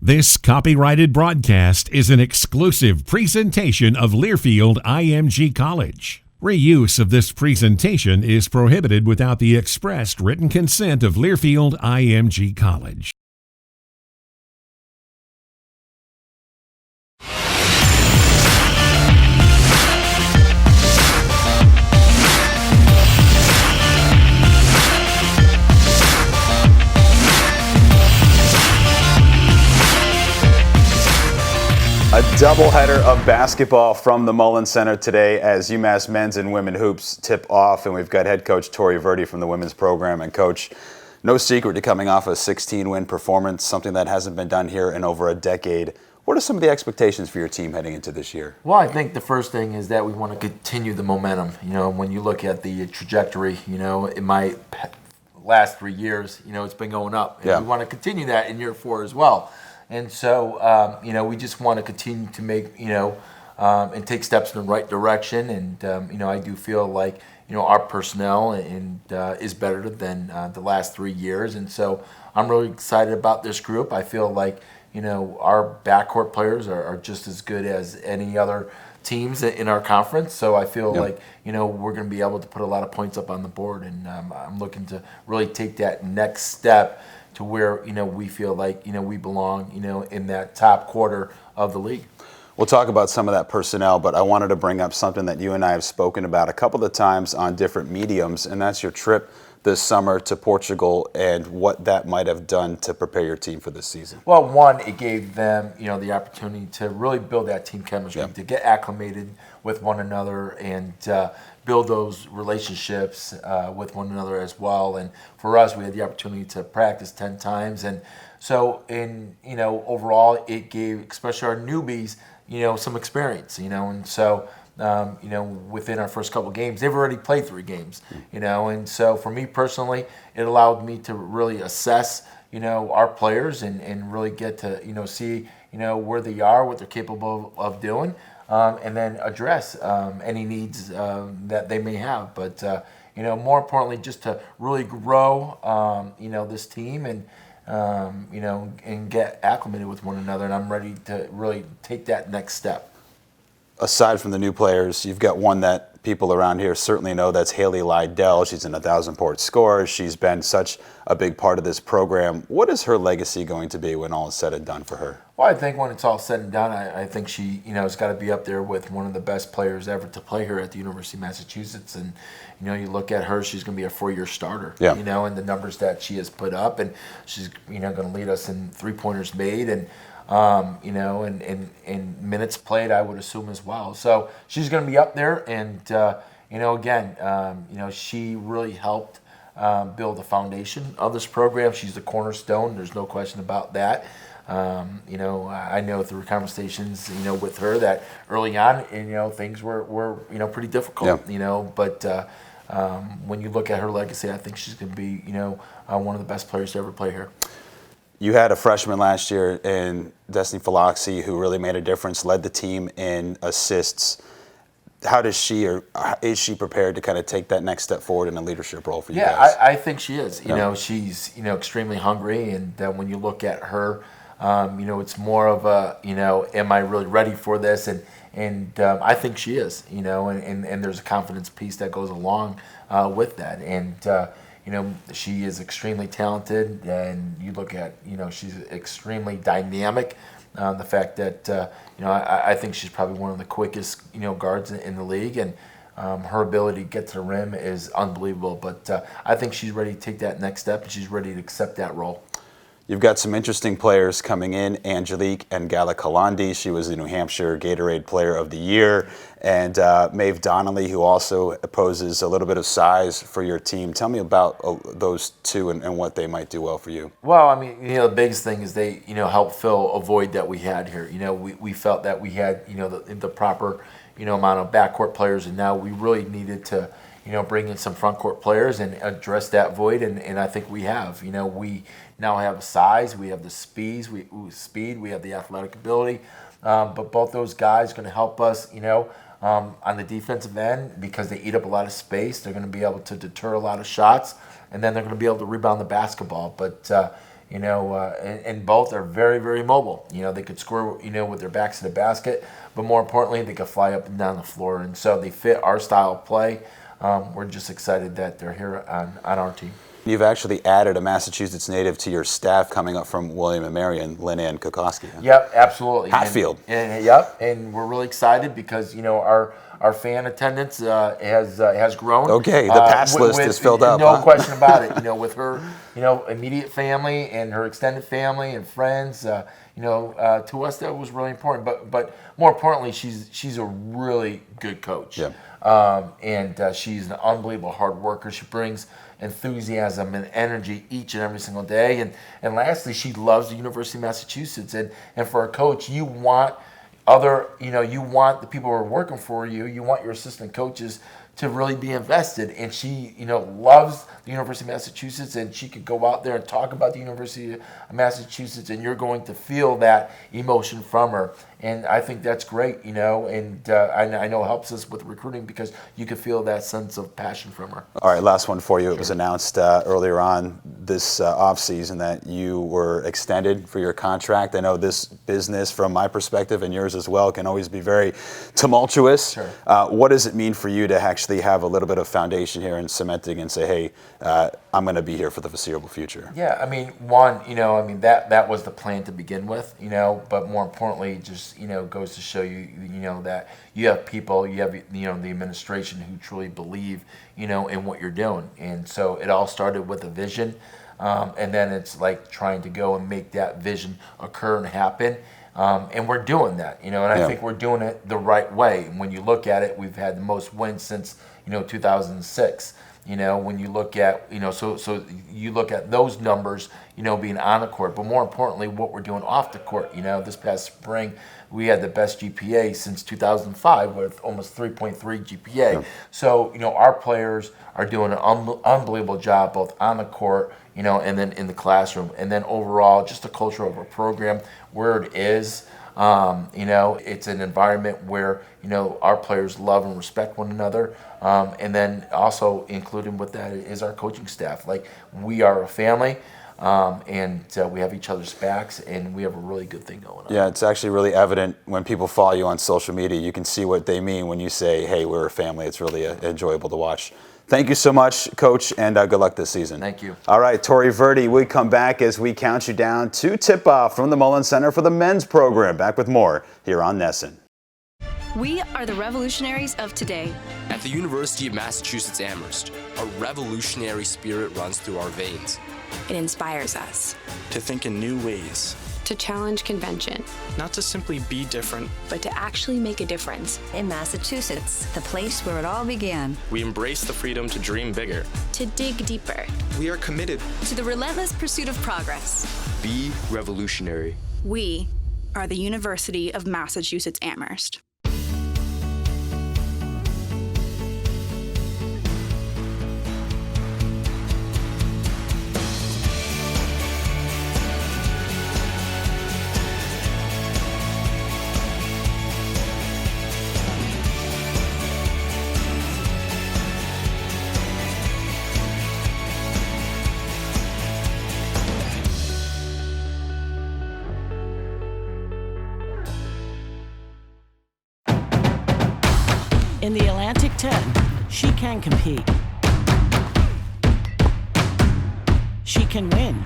This copyrighted broadcast is an exclusive presentation of Learfield IMG College. Reuse of this presentation is prohibited without the expressed written consent of Learfield IMG College. A doubleheader of basketball from the Mullins Center today as UMass men's and women hoops tip off, and we've got head coach Tori Verdi from the women's program. And coach, no secret to coming off a 16-win performance, something that hasn't been done here in over a decade. What are some of the expectations for your team heading into this year? Well, I think the first thing is that we want to continue the momentum. When you look at the trajectory, in my last 3 years, it's been going up. And we want to continue that in year 4 as well. And so, we just want to continue to make, and take steps in the right direction. And, I do feel like, our personnel is better than the last 3 years. And so I'm really excited about this group. I feel like, our backcourt players are just as good as any other teams in our conference. So I feel like, we're going to be able to put a lot of points up on the board. And I'm looking to really take that next step to where we feel like we belong in that top quarter of the league. We'll talk about some of that personnel, but I wanted to bring up something that you and I have spoken about a couple of times on different mediums, and that's your trip this summer to Portugal and what that might have done to prepare your team for this season. Well, one, it gave them the opportunity to really build that team chemistry, to get acclimated with one another and build those relationships with one another as well. And for us, we had the opportunity to practice 10 times. And so overall, it gave, especially our newbies, some experience, and so, within our first couple of games, they've already played 3 games, and so for me personally, it allowed me to really assess, our players and really get to, see, where they are, what they're capable of doing. And then address any needs that they may have. But, more importantly, just to really grow, this team and, and get acclimated with one another. And I'm ready to really take that next step. Aside from the new players, you've got one that people around here certainly know. That's Haley Lydell. She's an 1,000-point scorer. She's been such a big part of this program. What is her legacy going to be when all is said and done for her? Well, I think when it's all said and done, I think she, has got to be up there with one of the best players ever to play here at the University of Massachusetts. And, you look at her, she's going to be a 4-year starter, and the numbers that she has put up. And she's, going to lead us in three-pointers made and, and minutes played, I would assume as well. So she's going to be up there. And, she really helped build the foundation of this program. She's the cornerstone. There's no question about that. I know through conversations, with her that early on, things were pretty difficult, but when you look at her legacy, I think she's going to be, one of the best players to ever play here. You had a freshman last year in Destiny Philoxy who really made a difference, led the team in assists. How does she, or is she prepared to kind of take that next step forward in a leadership role for you guys? I think she is. She's, extremely hungry, and when you look at her, it's more of a, am I really ready for this? And I think she is, and there's a confidence piece that goes along with that. And, she is extremely talented, and you look at, she's extremely dynamic. The fact that, I think she's probably one of the quickest, guards in the league, and her ability to get to the rim is unbelievable. But I think she's ready to take that next step, and she's ready to accept that role. You've got some interesting players coming in. Angelique and Gala Kalandi, she was the New Hampshire Gatorade Player of the Year. And Maeve Donnelly, who also poses a little bit of size for your team. Tell me about those two and what they might do well for you. Well, I mean, the biggest thing is they, help fill a void that we had here. We felt that we had, the proper, amount of backcourt players, and now we really needed to, bring in some frontcourt players and address that void, and I think we have. We now have size, we have the speed, we have the athletic ability, but both those guys are going to help us, on the defensive end because they eat up a lot of space. They're going to be able to deter a lot of shots, and then they're going to be able to rebound the basketball. But and both are very, very mobile. They could score, with their backs to the basket, but more importantly, they could fly up and down the floor. And so they fit our style of play. We're just excited that they're here on our team. You've actually added a Massachusetts native to your staff coming up from William & Mary, and Lynn Ann Kokoski. Yep, absolutely. Hatfield. And we're really excited because our fan attendance has grown. Okay, the pass list is filled up. No question about it. With her immediate family and her extended family and friends. To us that was really important. But more importantly, she's a really good coach. Yeah. And she's an unbelievable hard worker. She brings enthusiasm and energy each and every single day. And lastly, she loves the University of Massachusetts. And for a coach, you want you want the people who are working for you, you want your assistant coaches to really be invested. And she, loves the University of Massachusetts, and she could go out there and talk about the University of Massachusetts, and you're going to feel that emotion from her. And I think that's great, and I know it helps us with recruiting because you can feel that sense of passion from her. All right, last one for you. Sure. It was announced earlier on this offseason that you were extended for your contract. I know this business, from my perspective and yours as well, can always be very tumultuous. Sure. What does it mean for you to actually have a little bit of foundation here and cementing and say, hey, I'm going to be here for the foreseeable future? Yeah, that was the plan to begin with, but more importantly, just goes to show you, that you have people, you have, the administration who truly believe, in what you're doing. And so it all started with a vision, and then it's like trying to go and make that vision occur and happen. And we're doing that, and I think we're doing it the right way. And when you look at it, we've had the most wins since, 2006. When you look at, so you look at those numbers, being on the court, but more importantly, what we're doing off the court. This past spring, we had the best GPA since 2005 with almost 3.3 GPA. Yeah. So, our players are doing an unbelievable job both on the court, and then in the classroom, and then overall, just the culture of our program, where it is. It's an environment where, our players love and respect one another. And then also included with that is our coaching staff. Like, we are a family, and we have each other's backs, and we have a really good thing going on. Yeah, it's actually really evident when people follow you on social media. You can see what they mean when you say, hey, we're a family. It's really enjoyable to watch. Thank you so much, Coach, and good luck this season. Thank you. All right, Tori Verdi, we come back as we count you down to tip-off from the Mullen Center for the men's program. Back with more here on NESN. We are the revolutionaries of today. At the University of Massachusetts Amherst, a revolutionary spirit runs through our veins. It inspires us to think in new ways, to challenge convention, not to simply be different, but to actually make a difference. In Massachusetts, the place where it all began. We embrace the freedom to dream bigger, to dig deeper. We are committed to the relentless pursuit of progress. Be revolutionary. We are the University of Massachusetts Amherst. In the Atlantic 10, she can compete. She can win.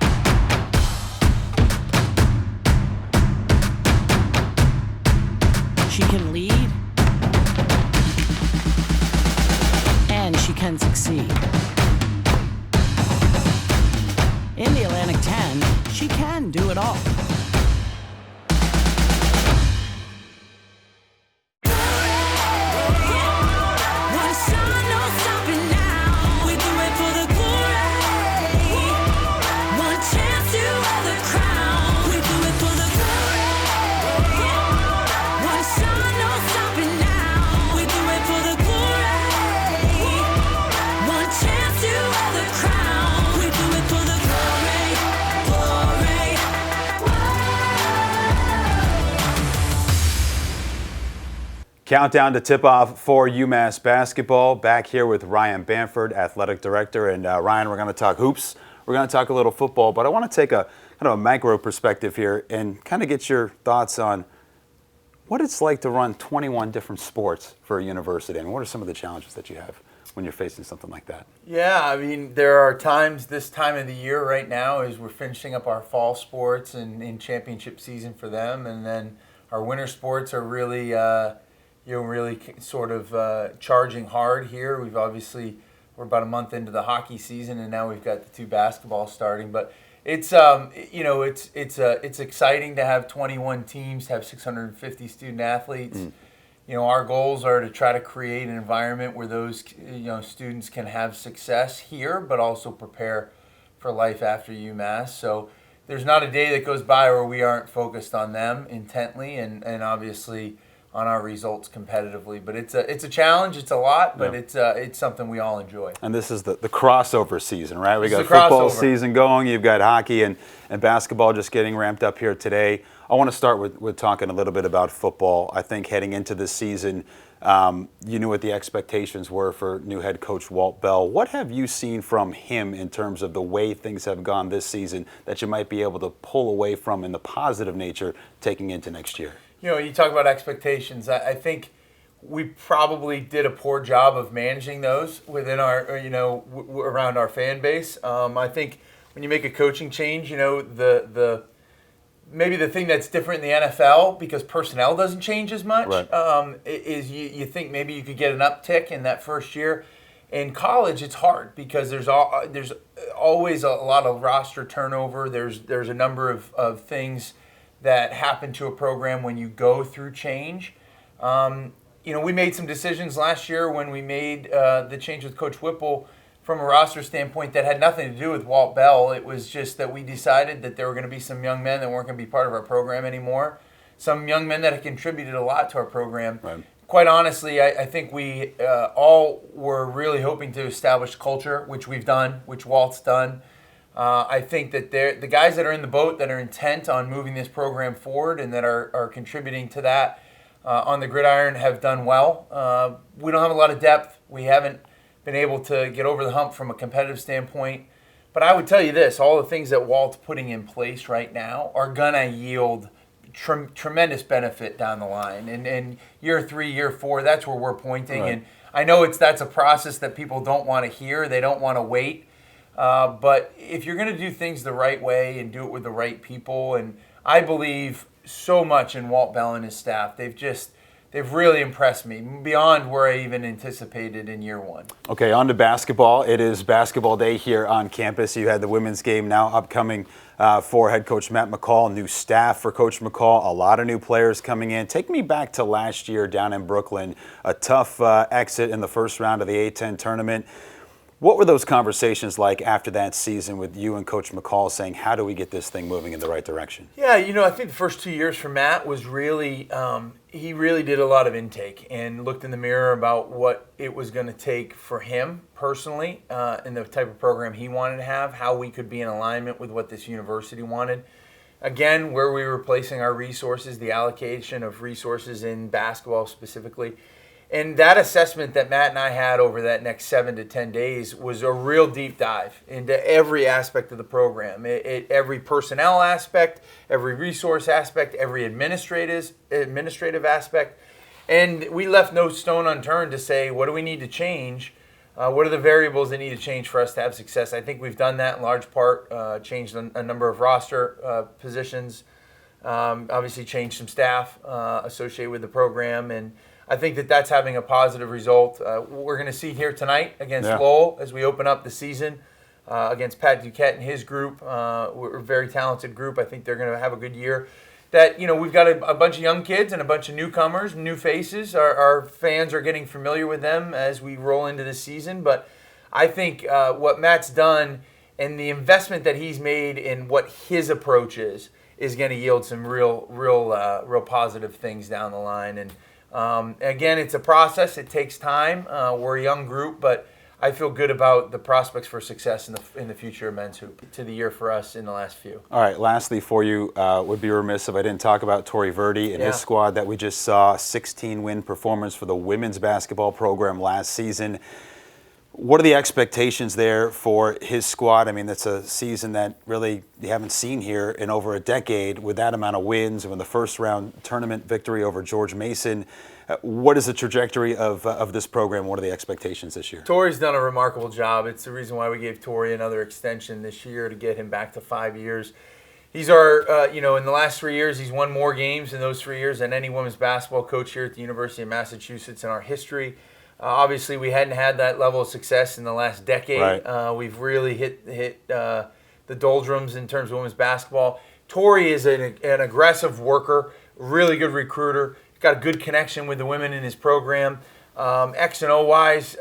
She can lead. And she can succeed. In the Atlantic 10, she can do it all. Countdown to tip-off for UMass basketball. Back here with Ryan Bamford, athletic director. And Ryan, we're going to talk hoops. We're going to talk a little football, but I want to take a kind of a macro perspective here and kind of get your thoughts on what it's like to run 21 different sports for a university. I mean, what are some of the challenges that you have when you're facing something like that? Yeah, I mean, there are times this time of the year right now as we're finishing up our fall sports and in championship season for them, and then our winter sports are really, really sort of charging hard here. We're about a month into the hockey season, and now we've got the 2 basketballs starting, but it's it's exciting to have 21 teams, have 650 student athletes. Our goals are to try to create an environment where those students can have success here, but also prepare for life after UMass. So there's not a day that goes by where we aren't focused on them intently, and obviously on our results competitively. But it's a challenge. It's a lot, but it's something we all enjoy. And this is the crossover season, right? We got football season going. You've got hockey and basketball just getting ramped up here today. I want to start with talking a little bit about football. I think heading into this season, you knew what the expectations were for new head coach Walt Bell. What have you seen from him in terms of the way things have gone this season that you might be able to pull away from in the positive nature taking into next year? You talk about expectations. I think we probably did a poor job of managing those within our, around our fan base. I think when you make a coaching change, maybe the thing that's different in the NFL, because personnel doesn't change as much, right. Is you think maybe you could get an uptick in that first year. In college, it's hard because there's always a lot of roster turnover. There's a number of things that happen to a program when you go through change. We made some decisions last year when we made the change with Coach Whipple from a roster standpoint that had nothing to do with Walt Bell. It was just that we decided that there were going to be some young men that weren't going to be part of our program anymore. Some young men that had contributed a lot to our program. Right. Quite honestly, I think we all were really hoping to establish culture, which we've done, which Walt's done. I think that the guys that are in the boat that are intent on moving this program forward and that are contributing to that on the gridiron have done well. We don't have a lot of depth. We haven't been able to get over the hump from a competitive standpoint. But I would tell you this, all the things that Walt's putting in place right now are going to yield tremendous benefit down the line. And year 3, year 4, that's where we're pointing. Right. And I know that's a process that people don't want to hear. They don't want to wait. But if you're going to do things the right way and do it with the right people, and I believe so much in Walt Bell and his staff, they've really impressed me beyond where I even anticipated in year 1. Okay, on to basketball. It is basketball day here on campus. You had the women's game now upcoming for head coach Matt McCall, new staff for Coach McCall, a lot of new players coming in. Take me back to last year down in Brooklyn, a tough exit in the first round of the A-10 tournament. What were those conversations like after that season with you and Coach McCall saying, how do we get this thing moving in the right direction? Yeah, I think the first 2 years for Matt was really, he really did a lot of intake and looked in the mirror about what it was going to take for him personally and the type of program he wanted to have, how we could be in alignment with what this university wanted. Again, where we were placing our resources, the allocation of resources in basketball specifically. And that assessment that Matt and I had over that next 7 to 10 days was a real deep dive into every aspect of the program. Every personnel aspect, every resource aspect, every administrative aspect. And we left no stone unturned to say, what do we need to change? What are the variables that need to change for us to have success? I think we've done that in large part, changed a number of roster positions, obviously changed some staff associated with the program, and I think that that's having a positive result. We're going to see here tonight against Lowell as we open up the season against Pat Duquette and his group. We're a very talented group. I think they're going to have a good year. That we've got a bunch of young kids and a bunch of newcomers, new faces. Our fans are getting familiar with them as we roll into the season. But I think what Matt's done and the investment that he's made in what his approach is going to yield some real positive things down the line. And again, it's a process. It takes time. We're a young group, but I feel good about the prospects for success in the future of men's hoop to the year for us in the last few. All right, lastly for you, would be remiss if I didn't talk about Torrey Verdi and his squad that we just saw, 16-win performance for the women's basketball program last season. What are the expectations there for his squad? I mean, that's a season that really you haven't seen here in over a decade with that amount of wins and with the first round tournament victory over George Mason. What is the trajectory of this program? What are the expectations this year? Tori's done a remarkable job. It's the reason why we gave Tori another extension this year to get him back to 5 years. He's our, in the last 3 years, he's won more games in those 3 years than any women's basketball coach here at the University of Massachusetts in our history. Obviously, we hadn't had that level of success in the last decade. Right. We've really hit the doldrums in terms of women's basketball. Tori is an aggressive worker, really good recruiter. He's got a good connection with the women in his program. X and O wise,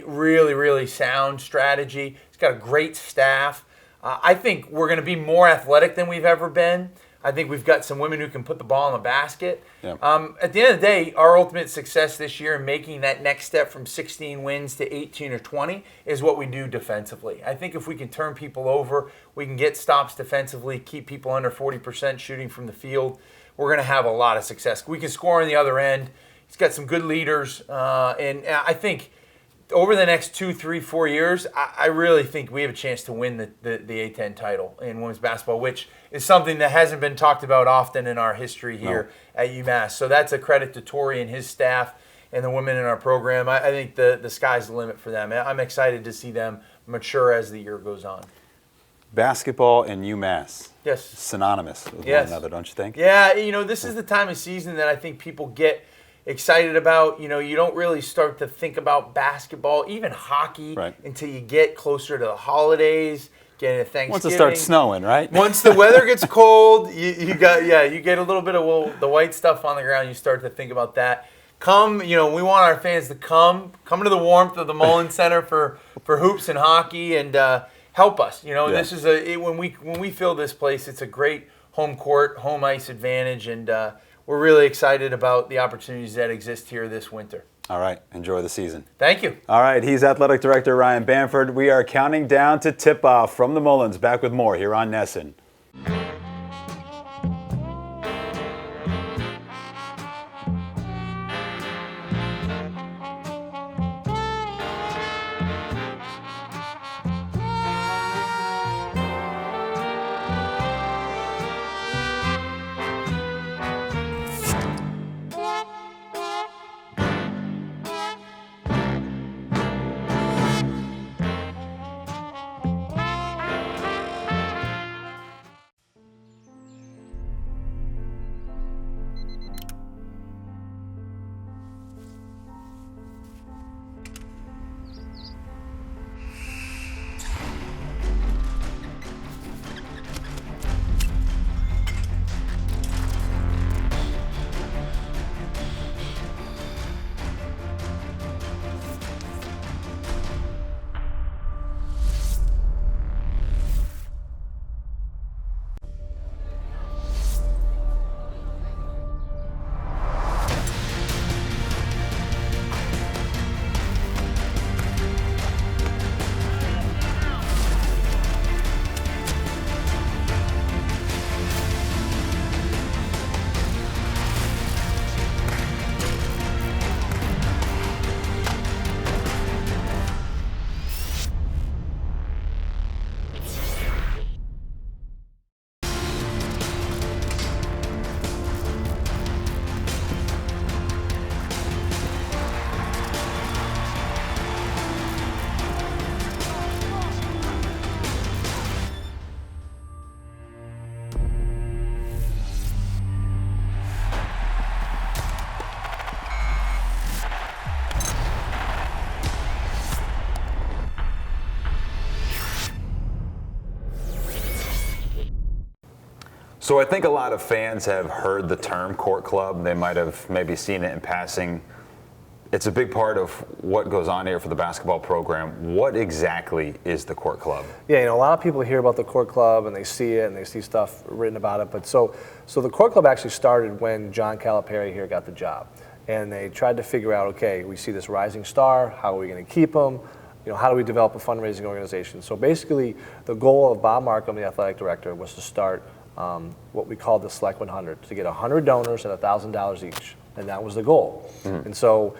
really, really sound strategy. He's got a great staff. I think we're going to be more athletic than we've ever been. I think we've got some women who can put the ball in the basket. Yeah. At the end of the day, our ultimate success this year in making that next step from 16 wins to 18 or 20 is what we do defensively. I think if we can turn people over, we can get stops defensively, keep people under 40% shooting from the field, we're going to have a lot of success. We can score on the other end. He's got some good leaders. And I think over the next 2, 3, 4 years, I really think we have a chance to win the A10 title in women's basketball, which is something that hasn't been talked about often in our history here at UMass. So that's a credit to Tori and his staff and the women in our program. I think the sky's the limit for them. I'm excited to see them mature as the year goes on. Basketball and UMass. Yes. Synonymous with one another, don't you think? Yeah, this is the time of season that I think people get excited about. You don't really start to think about basketball, even hockey, until you get closer to the holidays, get into Thanksgiving. Once it starts snowing, right? Once the weather gets cold, you get a little bit of the white stuff on the ground. You start to think about that. We want our fans to come to the warmth of the Mullen Center for hoops and hockey and help us. This is when we fill this place, it's a great home court, home ice advantage, and we're really excited about the opportunities that exist here this winter. All right. Enjoy the season. Thank you. All right. He's Athletic Director Ryan Bamford. We are counting down to tip-off from the Mullins. Back with more here on NESN. So I think a lot of fans have heard the term Court Club. They might have maybe seen it in passing. It's a big part of what goes on here for the basketball program. What exactly is the Court Club? Yeah, a lot of people hear about the Court Club and they see it and they see stuff written about it. But so the Court Club actually started when John Calipari here got the job. And they tried to figure out, okay, we see this rising star, how are we going to keep him? How do we develop a fundraising organization? So basically, the goal of Bob Markham, the athletic director, was to start what we called the Select 100, to get 100 donors at $1,000 each, and that was the goal. And so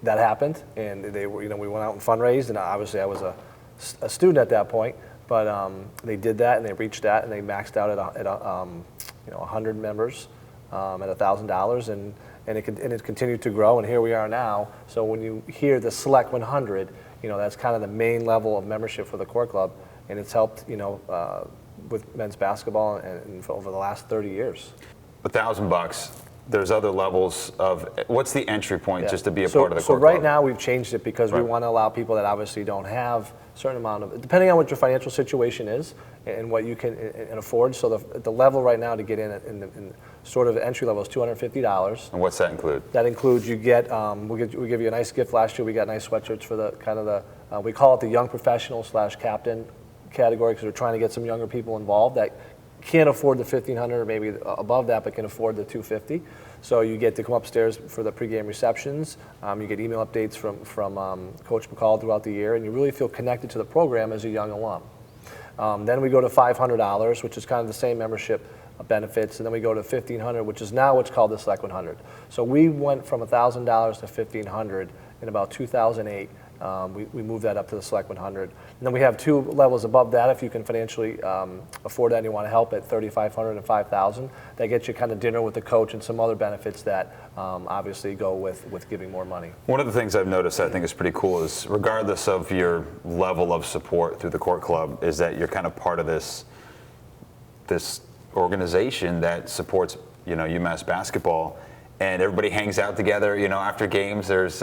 that happened, and they were, we went out and fundraised, and obviously I was a student at that point, but they did that, and they reached that, and they maxed out at 100 members at $1,000, and it continued to grow, and here we are now. So when you hear the Select 100, that's kind of the main level of membership for the Core Club, and it's helped, with men's basketball and over the last 30 years. $1,000. There's other levels of, what's the entry point just to be a part of the Core Club? So right Club? now we've changed it because we want to allow people that obviously don't have a certain amount of, depending on what your financial situation is and what you can afford. So the level right now to get in sort of entry level is $250. And what's that include? That includes you get, we give you a nice gift. Last year we got nice sweatshirts for the kind of the, we call it the young professional / captain category, because we're trying to get some younger people involved that can't afford the $1,500 or maybe above that, but can afford the $250. So you get to come upstairs for the pregame receptions. You get email updates from Coach McCall throughout the year, and you really feel connected to the program as a young alum. Then we go to $500, which is kind of the same membership benefits, and then we go to $1,500, which is now what's called the Select 100. So we went from $1,000 to $1,500 in about 2008. We moved that up to the Select 100. And then we have two levels above that if you can financially afford that and you want to help at $3,500 and $5,000. That gets you kind of dinner with the coach and some other benefits that obviously go with giving more money. One of the things I've noticed that I think is pretty cool is, regardless of your level of support through the Core Club, is that you're kind of part of this organization that supports UMass basketball. And everybody hangs out together, after games. There's,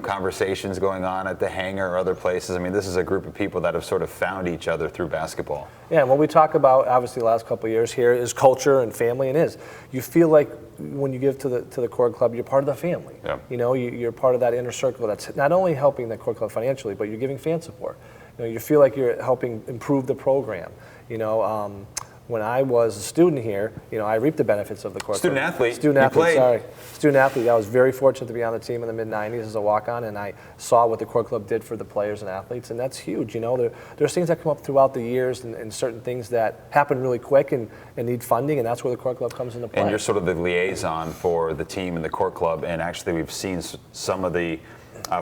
conversations going on at the hangar or other places. I mean, this is a group of people that have sort of found each other through basketball. Yeah, and what we talk about, obviously, the last couple of years here is culture and family, and you feel like when you give to the Core Club, you're part of the family. Yeah. You're part of that inner circle that's not only helping the Core Club financially, but you're giving fan support. You feel like you're helping improve the program. When I was a student here, I reaped the benefits of the Core Club. Student athlete. Student athlete. I was very fortunate to be on the team in the mid-'90s as a walk-on, and I saw what the Core Club did for the players and athletes, and that's huge. There's things that come up throughout the years and certain things that happen really quick and need funding, and that's where the Core Club comes into play. And you're sort of the liaison for the team and the Core Club, and actually we've seen some of the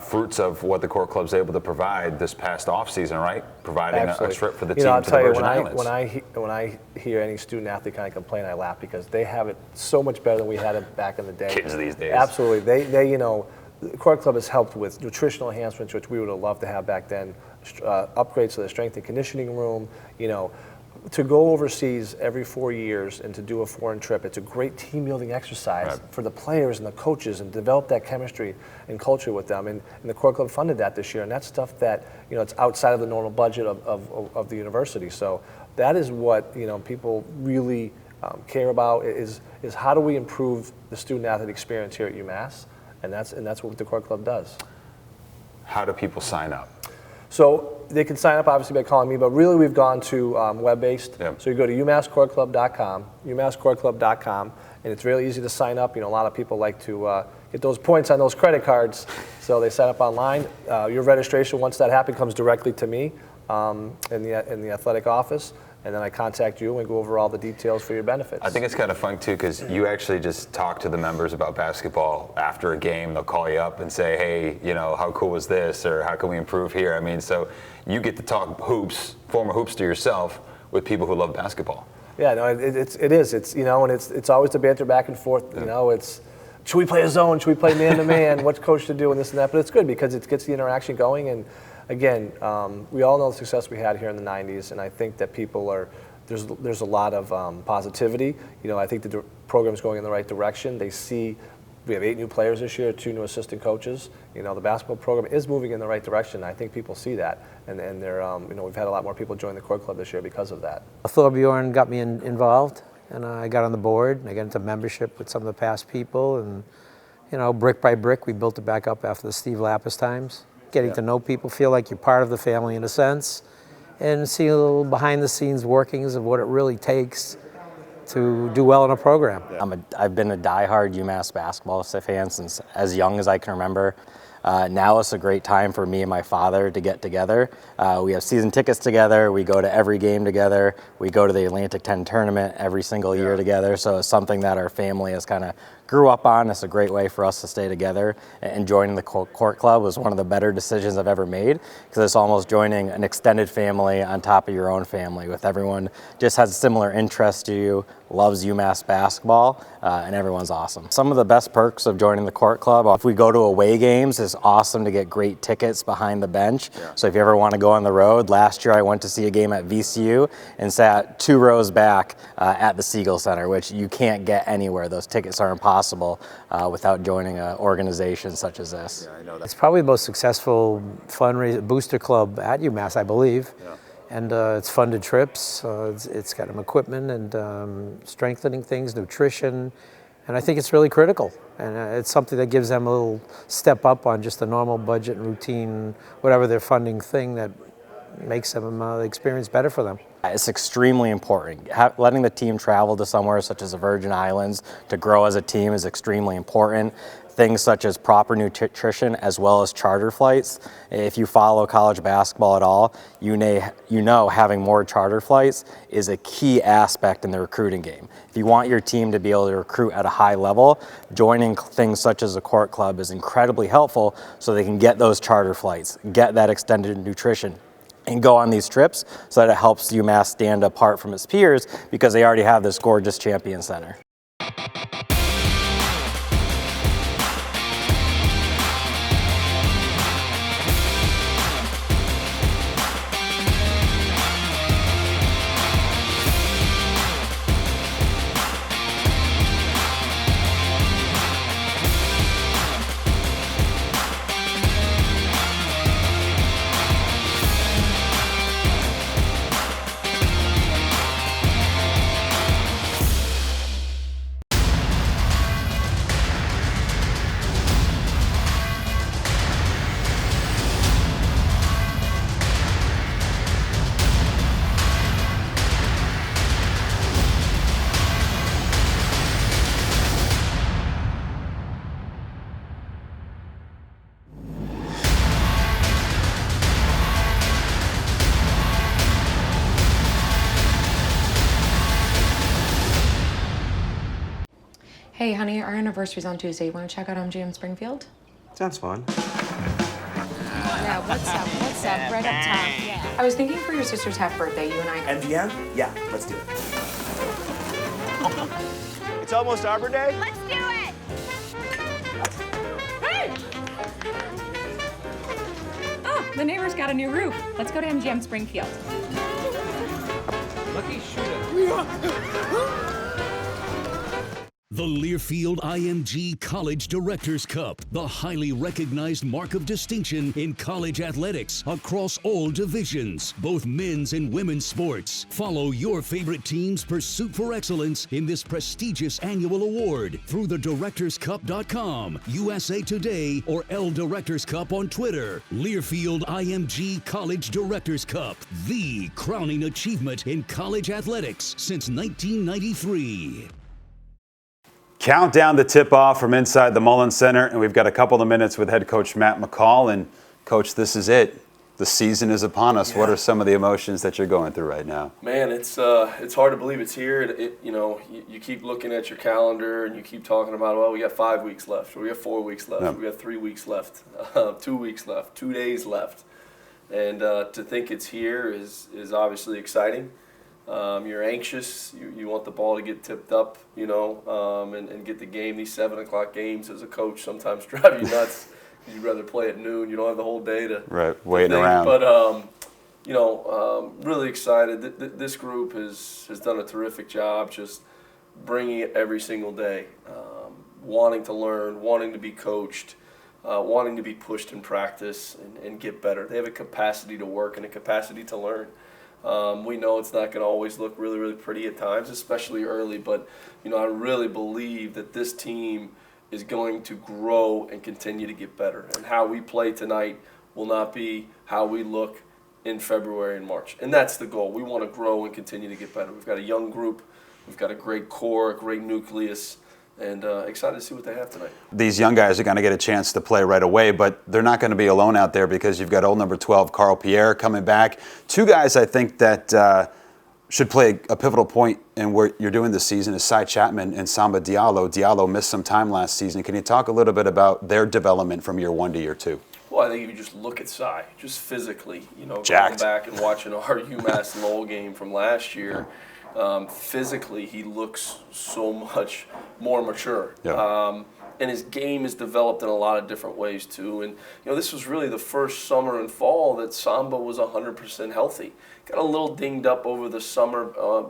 fruits of what the Core Club's able to provide this past off-season, right? Providing a trip for the team to the Virgin Islands. When I hear any student athlete kind of complain, I laugh, because they have it so much better than we had it back in the day. Kids these days. Absolutely. The Core Club has helped with nutritional enhancements, which we would have loved to have back then, upgrades to the strength and conditioning room, to go overseas every 4 years and to do a foreign trip. It's a great team building exercise for the players and the coaches, and develop that chemistry and culture with them. And the Core Club funded that this year, and that's stuff that it's outside of the normal budget of the university. So that is what people really care about, is how do we improve the student athlete experience here at UMass, and that's what the Core Club does. How do people sign up? So they can sign up obviously by calling me, but really we've gone to web-based. Yep. So you go to umasscoreclub.com, and it's really easy to sign up. A lot of people like to get those points on those credit cards, so they sign up online. Your registration, once that happens, comes directly to me in the athletic office, and then I contact you and go over all the details for your benefits. I think it's kind of fun too, because you actually just talk to the members about basketball after a game. They'll call you up and say, hey, how cool was this, or how can we improve here? I mean, so you get to talk hoops, former hoopster yourself, with people who love basketball. Yeah, no, it is. It's and it's always the banter back and forth. It's, should we play a zone? Should we play man to man? What's coach to do and this and that? But it's good because it gets the interaction going. And again, we all know the success we had here in the '90s, and I think that people are. There's a lot of positivity. I think the program's going in the right direction. They see. We have 8 new players this year, 2 new assistant coaches. The basketball program is moving in the right direction. I think people see that, and they're, we've had a lot more people join the Core Club this year because of that. Thorbjorn got me involved, and I got on the board, and I got into membership with some of the past people, and brick by brick, we built it back up after the Steve Lapis times. Getting to know people, feel like you're part of the family in a sense, and see a little behind-the-scenes workings of what it really takes to do well in a program. I've been a diehard UMass basketball fan since as young as I can remember. Now it's a great time for me and my father to get together. We have season tickets together. We go to every game together. We go to the Atlantic 10 tournament every single year together. So it's something that our family has kind of grew up on. It's a great way for us to stay together. And joining the court club was one of the better decisions I've ever made, because it's almost joining an extended family on top of your own family, with everyone just has similar interests to you, loves UMass basketball, and everyone's awesome. Some of the best perks of joining the court club, if we go to away games, it's awesome to get great tickets behind the bench. So if you ever want to go on the road, last year I went to see a game at VCU and sat 2 rows back at the Siegel Center, which you can't get anywhere. Those tickets are impossible without joining an organization such as this. Yeah, I know that. It's probably the most successful fundraiser booster club at UMass, I believe. Yeah. And it's funded trips. It's got them equipment and strengthening things, nutrition, and I think it's really critical. And it's something that gives them a little step up on just the normal budget and routine, whatever their funding thing, that makes them the experience better for them. It's extremely important. Letting the team travel to somewhere such as the Virgin Islands to grow as a team is extremely important. Things such as proper nutrition as well as charter flights. If you follow college basketball at all, you know having more charter flights is a key aspect in the recruiting game. If you want your team to be able to recruit at a high level, joining things such as the court club is incredibly helpful, so they can get those charter flights, get that extended nutrition, and go on these trips, so that it helps UMass stand apart from its peers, because they already have this gorgeous champion center. Hey, honey, our anniversary's on Tuesday. You want to check out MGM Springfield? Sounds fun. Yeah, what's up? What's up? Right up top. Yeah. I was thinking for your sister's half birthday, you and I. MGM? Yeah, let's do it. It's almost Arbor Day. Let's do it! Hey! Oh, the neighbor's got a new roof. Let's go to MGM Springfield. Lucky shooter. The Learfield IMG College Directors Cup, the highly recognized mark of distinction in college athletics across all divisions, both men's and women's sports. Follow your favorite team's pursuit for excellence in this prestigious annual award through thedirectorscup.com, USA Today, or L Directors Cup on Twitter. Learfield IMG College Directors Cup, the crowning achievement in college athletics since 1993. Count down the tip-off from inside the Mullen Center, and we've got a couple of minutes with head coach Matt McCall. And, Coach, this is it. The season is upon us. Yeah. What are some of the emotions that you're going through right now? Man, it's hard to believe it's here. You keep looking at your calendar and you keep talking about, well, we got 5 weeks left, or we got 4 weeks left, or we got 3 weeks left, 2 weeks left, 2 days left. And to think it's here is obviously exciting. You're anxious. You want the ball to get tipped up, and get the game. These 7 o'clock games as a coach sometimes drive you nuts. You'd rather play at noon. You don't have the whole day to waiting around. But really excited. This group has done a terrific job, just bringing it every single day, wanting to learn, wanting to be coached, wanting to be pushed in practice and get better. They have a capacity to work and a capacity to learn. We know it's not going to always look really, really pretty at times, especially early, but I really believe that this team is going to grow and continue to get better. And how we play tonight will not be how we look in February and March. And that's the goal. We want to grow and continue to get better. We've got a young group. We've got a great core, a great nucleus. and excited to see what they have tonight. These young guys are going to get a chance to play right away, but they're not going to be alone out there because you've got old number 12, Carl Pierre, coming back. Two guys I think that should play a pivotal point in what you're doing this season is Cy Chapman and Samba Diallo. Diallo missed some time last season. Can you talk a little bit about their development from year 1 to year 2? Well, I think if you just look at Cy, just physically, Jacked. going back and watching our UMass Lowell game from last year, physically he looks so much more mature. Yeah. And his game is developed in a lot of different ways too. And this was really the first summer and fall that Samba was 100% healthy. Got a little dinged up over the summer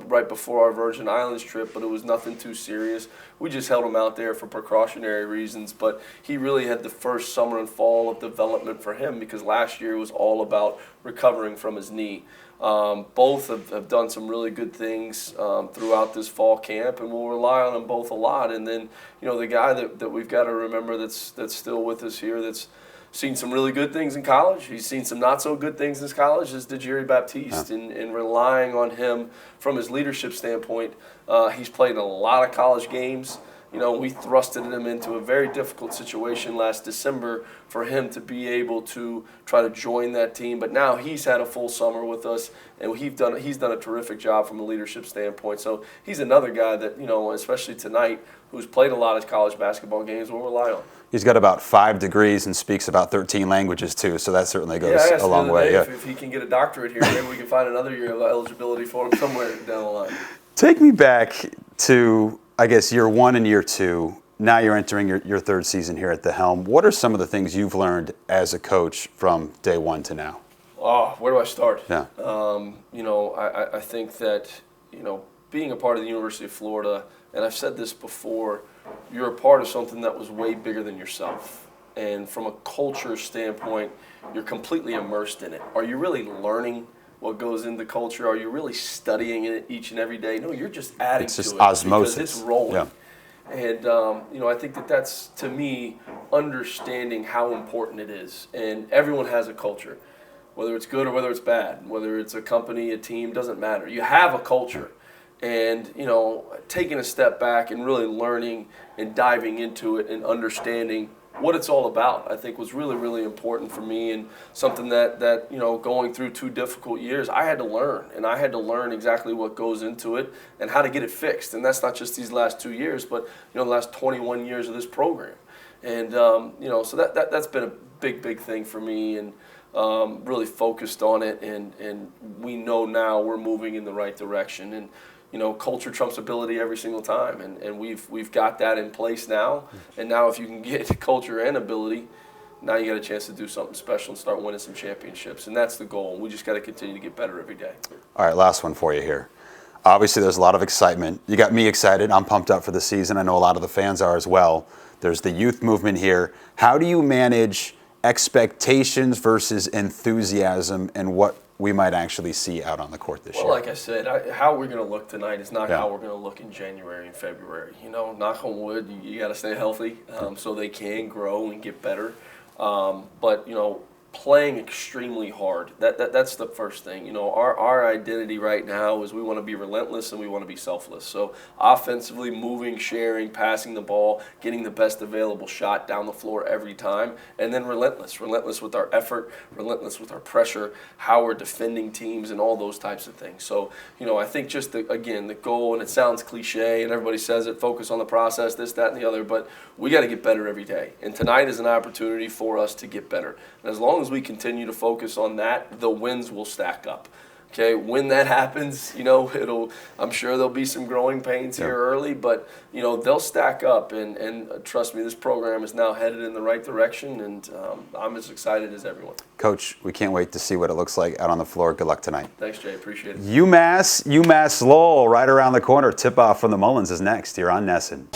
right before our Virgin Islands trip, but it was nothing too serious. We just held him out there for precautionary reasons, but he really had the first summer and fall of development for him because last year was all about recovering from his knee. Both have done some really good things throughout this fall camp, and we'll rely on them both a lot. And then, the guy that we've got to remember that's still with us here that's seen some really good things in college. He's seen some not so good things in college is Jerry Baptiste, and relying on him from his leadership standpoint. He's played in a lot of college games. We thrusted him into a very difficult situation last December for him to be able to try to join that team. But now he's had a full summer with us, and he's done a terrific job from a leadership standpoint. So he's another guy that, especially tonight, who's played a lot of college basketball games, we'll rely on. He's got about 5 degrees and speaks about 13 languages too, so that certainly goes a long way. Yeah. If he can get a doctorate here, maybe we can find another year of eligibility for him somewhere down the line. Take me back to, I guess, year 1 and year 2. Now you're entering your third season here at the helm. What are some of the things you've learned as a coach from day 1 to now? Oh, where do I start? Yeah. I think that, being a part of the University of Florida, and I've said this before, you're a part of something that was way bigger than yourself. And from a culture standpoint, you're completely immersed in it. Are you really learning what goes into culture? Are you really studying it each and every day? No, you're just adding to it. It's just osmosis. Because it's rolling. Yeah. And, I think that's, to me, understanding how important it is. And everyone has a culture, whether it's good or whether it's bad, whether it's a company, a team, doesn't matter. You have a culture. And, taking a step back and really learning and diving into it and understanding what it's all about, I think was really, really important for me, and something that going through 2 difficult years, I had to learn. And I had to learn exactly what goes into it and how to get it fixed. And that's not just these last 2 years, but, the last 21 years of this program. And, so that's been a big, big thing for me, and really focused on it. And we know now we're moving in the right direction. And, culture trumps ability every single time, and we've got that in place now. And now if you can get culture and ability, now you got a chance to do something special and start winning some championships. And that's the goal. We just got to continue to get better every day. All right, last one for you here. Obviously, there's a lot of excitement. You got me excited. I'm pumped up for the season. I know a lot of the fans are as well. There's the youth movement here. How do you manage expectations versus enthusiasm, and what we might actually see out on the court this year? Well, like I said, how we're going to look tonight is not how we're going to look in January and February. Knock on wood, you got to stay healthy so they can grow and get better. But, playing extremely hard, that's the first thing. Our identity right now is we want to be relentless and we want to be selfless. So offensively, moving, sharing, passing the ball, getting the best available shot down the floor every time, and then relentless with our effort, relentless with our pressure, how we're defending teams, and all those types of things. So, I think just the goal, and it sounds cliche and everybody says it, focus on the process, this, that, and the other, but we got to get better every day. And tonight is an opportunity for us to get better. And as long as we continue to focus on that, the wins will stack up. Okay, when that happens, I'm sure there'll be some growing pains here early, but they'll stack up, and trust me, this program is now headed in the right direction, and I'm as excited as everyone. Coach, we can't wait to see what it looks like out on the floor. Good luck tonight. Thanks, Jay. Appreciate it. UMass Lowell, right around the corner. Tip-off from the Mullins is next here on NESN.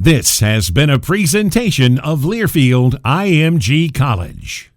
This has been a presentation of Learfield IMG College.